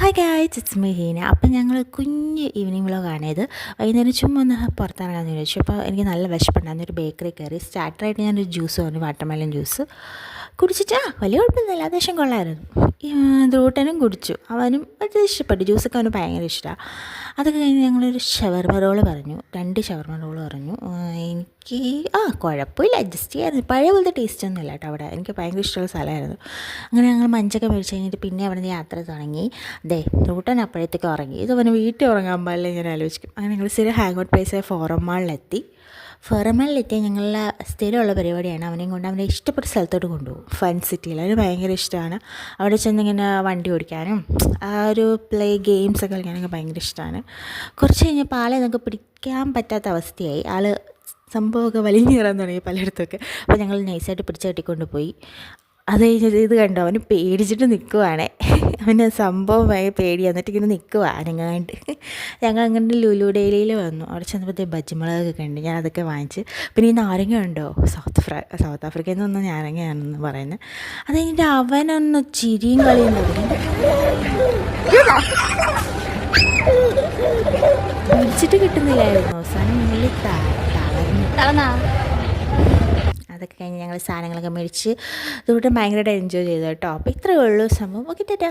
Hi guys, it's me ഹീന. അപ്പം ഞങ്ങൾ കുഞ്ഞ് ഈവനിങ് വ്ളോഗാണിത്. വൈകുന്നേരം ചുമ്മാ ഒന്ന് പുറത്തിറങ്ങാമെന്ന് വിചാരിച്ചു. അപ്പോൾ എനിക്ക് നല്ല വിശപ്പുണ്ടായിരുന്നു. ഒരു ബേക്കറി കയറി. സ്റ്റാർട്ടറായിട്ട് ഞാനൊരു ജ്യൂസ് പറഞ്ഞു, വാട്ടർമെലൻ ജ്യൂസ് കുടിച്ചിട്ട് വലിയ കുഴപ്പമൊന്നുമില്ല, അത്യാവശ്യം കൊള്ളായിരുന്നു. ദ്രൂട്ടനും കുടിച്ചു, അവനും അത് ഇഷ്ടപ്പെട്ടു. ജ്യൂസൊക്കെ അവന് ഭയങ്കര ഇഷ്ടമാണ്. അതൊക്കെ കഴിഞ്ഞ് ഞങ്ങളൊരു ഷവർമ റോള് പറഞ്ഞു, 2 ഷവർമ റോള് പറഞ്ഞു. എനിക്ക് കുഴപ്പമില്ല, അഡ്ജസ്റ്റ് ചെയ്യാമായിരുന്നു. പഴയ പോലത്തെ ടേസ്റ്റൊന്നും ഇല്ല കേട്ടോ അവിടെ. എനിക്ക് ഭയങ്കര ഇഷ്ടമുള്ള സ്ഥലമായിരുന്നു. അങ്ങനെ ഞങ്ങൾ മഞ്ചൊക്കെ മേടിച്ച് കഴിഞ്ഞിട്ട് പിന്നെ അവിടെ നിന്ന് യാത്ര തുടങ്ങി. ദ്രൂട്ടൻ അപ്പോഴത്തേക്ക് ഉറങ്ങി. ഇത് അവന് വീട്ടിൽ ഉറങ്ങാൻ പാടില്ല ഞാൻ ആലോചിക്കും. അങ്ങനെ ഞങ്ങൾ സ്ഥിരം ഹാങ് ഔട്ട് പ്ലേസായ ഫോറം മാളിലെത്തി. ഫോറമാളിലെത്തിയാൽ ഞങ്ങളുടെ സ്ഥിരമുള്ള പരിപാടിയാണ്, അവനെയും കൊണ്ട് അവനെ ഇഷ്ടപ്പെട്ട സ്ഥലത്തോട്ട് കൊണ്ടുപോകും. ഫൺ സിറ്റിയിൽ അവന് ഭയങ്കര ഇഷ്ടമാണ്. അവിടെ ചെന്നിങ്ങനെ വണ്ടി ഓടിക്കാനും ആ ഒരു പ്ലേ ഗെയിംസൊക്കെ കളിക്കാനൊക്കെ ഭയങ്കര ഇഷ്ടമാണ്. കുറച്ച് കഴിഞ്ഞപ്പോൾ ആളെ നമുക്ക് പിടിക്കാൻ പറ്റാത്ത അവസ്ഥയായി. ആൾ സംഭവമൊക്കെ വലിഞ്ഞേറാൻ തുടങ്ങി പലയിടത്തൊക്കെ. അപ്പോൾ ഞങ്ങൾ നൈസായിട്ട് പിടിച്ച് കെട്ടിക്കൊണ്ട് പോയി. അത് കഴിഞ്ഞിട്ട് ഇത് കണ്ടോ, അവന് പേടിച്ചിട്ട് നിൽക്കുവാണേ. അവന് സംഭവം ഭയങ്കര പേടിയാണ്. എന്നിട്ട് ഇങ്ങനെ നിൽക്കുക അനങ്ങാണ്ട്. ഞങ്ങൾ അങ്ങനെ ലുലു ഡെയിലിയിൽ വന്നു. അവിടെ ചെന്നപ്പോഴത്തേക്ക് ബജ്ജിമുളകൊക്കെ കണ്ട് ഞാൻ അതൊക്കെ വാങ്ങിച്ച്. പിന്നെ ഈ നാരങ്ങ ഉണ്ടോ, സൗത്ത് ആഫ്രിക്കയിൽ നിന്ന് വന്ന നാരങ്ങയാണെന്ന് പറയുന്നത്. അത് കഴിഞ്ഞിട്ട് അവനൊന്ന് ചിരിയും കളിയും തുടങ്ങി. പിടിച്ചിട്ട് കിട്ടുന്നില്ലായിരുന്നു. അവസാനം മുകളിൽ തളർന്നു. അതൊക്കെ കഴിഞ്ഞ് ഞങ്ങൾ സാധനങ്ങളൊക്കെ മേടിച്ച് ഇതുകൂടെ ഭയങ്കരമായിട്ട് എൻജോയ് ചെയ്തു കേട്ടോ. അപ്പോൾ ഇത്രയേ ഉള്ളൂ സംഭവം. ഓക്കെ, ടാറ്റാ.